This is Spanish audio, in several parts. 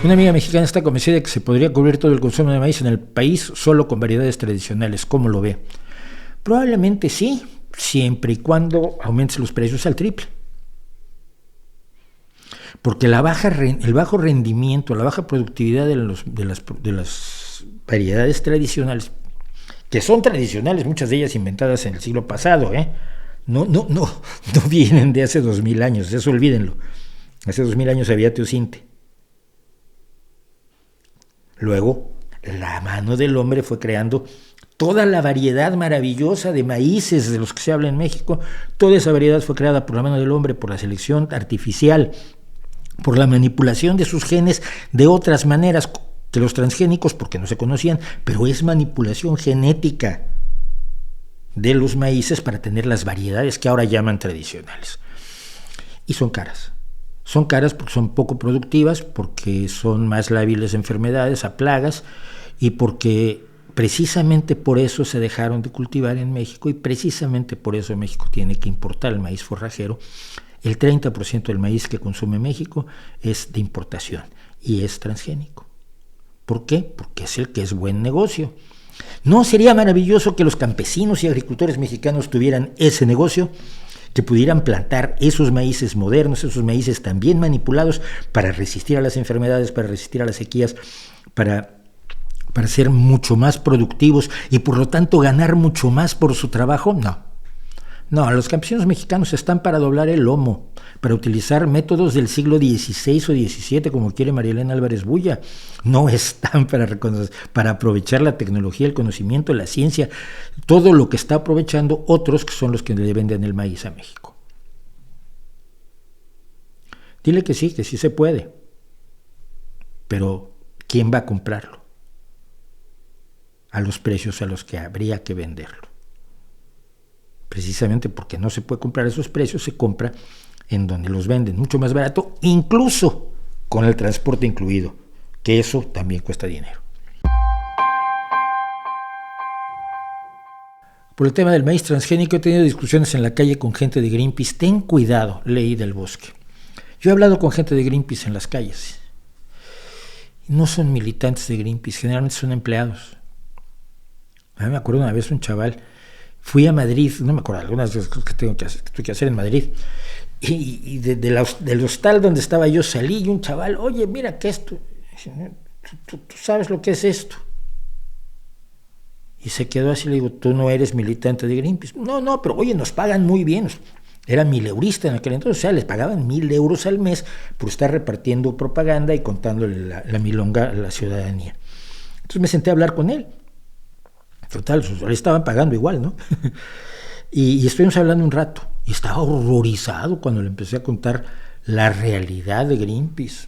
Una amiga mexicana está convencida de que se podría cubrir todo el consumo de maíz en el país solo con variedades tradicionales. ¿Cómo lo ve? Probablemente sí, siempre y cuando aumentes los precios al triple. Porque el bajo rendimiento, la baja productividad de las variedades tradicionales, que son tradicionales, muchas de ellas inventadas en el siglo pasado, no vienen de hace 2000 años, eso olvídenlo. Hace 2000 años había teocinte. Luego, la mano del hombre fue creando toda la variedad maravillosa de maíces de los que se habla en México. Toda esa variedad fue creada por la mano del hombre, por la selección artificial, por la manipulación de sus genes de otras maneras que los transgénicos, porque no se conocían, pero es manipulación genética de los maíces para tener las variedades que ahora llaman tradicionales. Y son caras. Son caras porque son poco productivas, porque son más lábiles a enfermedades, a plagas, y porque precisamente por eso se dejaron de cultivar en México, y precisamente por eso México tiene que importar el maíz forrajero. El 30% del maíz que consume México es de importación y es transgénico. ¿Por qué? Porque es el que es buen negocio. ¿No sería maravilloso que los campesinos y agricultores mexicanos tuvieran ese negocio? Que pudieran plantar esos maíces modernos, esos maíces también manipulados para resistir a las enfermedades, para resistir a las sequías, para ser mucho más productivos y por lo tanto ganar mucho más por su trabajo. No, los campesinos mexicanos están para doblar el lomo, para utilizar métodos del siglo XVI o XVII, como quiere María Elena Álvarez Bulla. No están para aprovechar la tecnología, el conocimiento, la ciencia, todo lo que está aprovechando otros que son los que le venden el maíz a México. Dile que sí se puede, pero ¿quién va a comprarlo? A los precios a los que habría que venderlo. Precisamente porque no se puede comprar a esos precios, se compra en donde los venden mucho más barato, incluso con el transporte incluido, que eso también cuesta dinero. Por el tema del maíz transgénico he tenido discusiones en la calle con gente de Greenpeace. Ten cuidado, Ley del Bosque. Yo he hablado con gente de Greenpeace en las calles. No son militantes de Greenpeace, generalmente son empleados. A mí me acuerdo una vez un chaval, fui a Madrid, no me acuerdo, algunas cosas que tuve que hacer en Madrid, y del hostal donde estaba yo salí y un chaval, oye, mira que esto, ¿tú sabes lo que es esto? Y se quedó así, le digo, ¿tú no eres militante de Greenpeace? No, pero oye, nos pagan muy bien. Era 1000 eurista en aquel entonces, o sea, les pagaban 1000 euros al mes por estar repartiendo propaganda y contándole la milonga a la ciudadanía. Entonces me senté a hablar con él. Total, le estaban pagando igual, ¿no? y estuvimos hablando un rato, y estaba horrorizado cuando le empecé a contar la realidad de Greenpeace.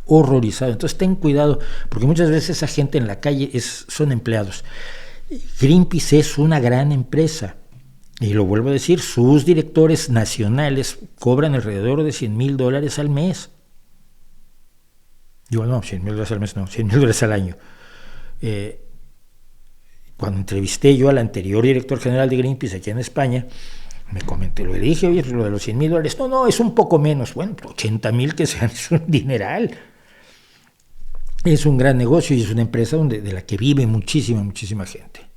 Horrorizado. Entonces ten cuidado, porque muchas veces esa gente en la calle son empleados. Greenpeace es una gran empresa, y lo vuelvo a decir, sus directores nacionales cobran alrededor de $100,000 al mes. Digo, no, $100,000 al mes no, $100,000 al año. Cuando entrevisté yo al anterior director general de Greenpeace aquí en España, me comenté, le dije, oye, lo de los $100,000, no, es un poco menos. Bueno, 80,000 que sean, es un dineral. Es un gran negocio y es una empresa de la que vive muchísima gente.